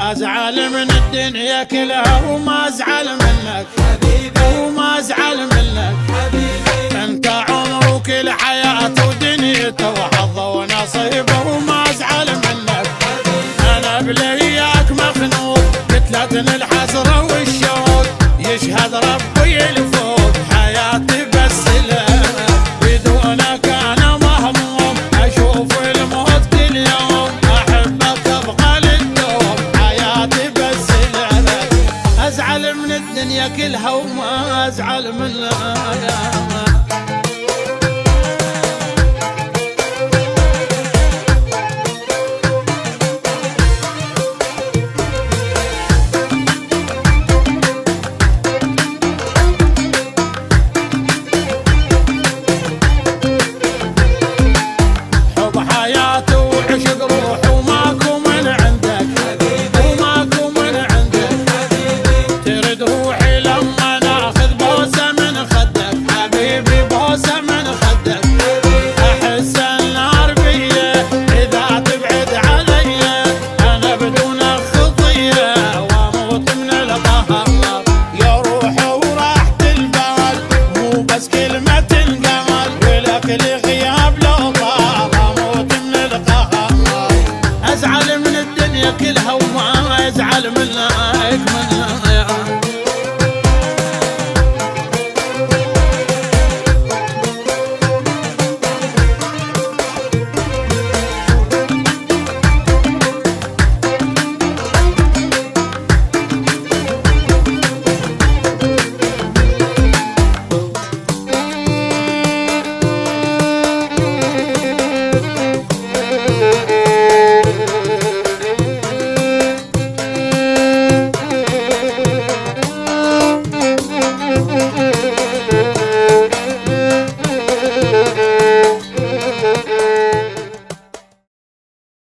ازعل من الدنيا كلها وما ازعل منك حبيبي، وما ازعل منك حبيبي. انت عمره كل حياته ودنيته وحظه ونصيبه وما ازعل منك حبيبي. انا بلياك مخنوق مثلتن الحسره والشوق، يشهد ربي الفوق حياتي بس لك، بدونك انا مهموم اشوف الموت كل يوم، احبك ابقى للدوم حياتي بس لك. ازعل من الدنيا كلها وما ازعل منك.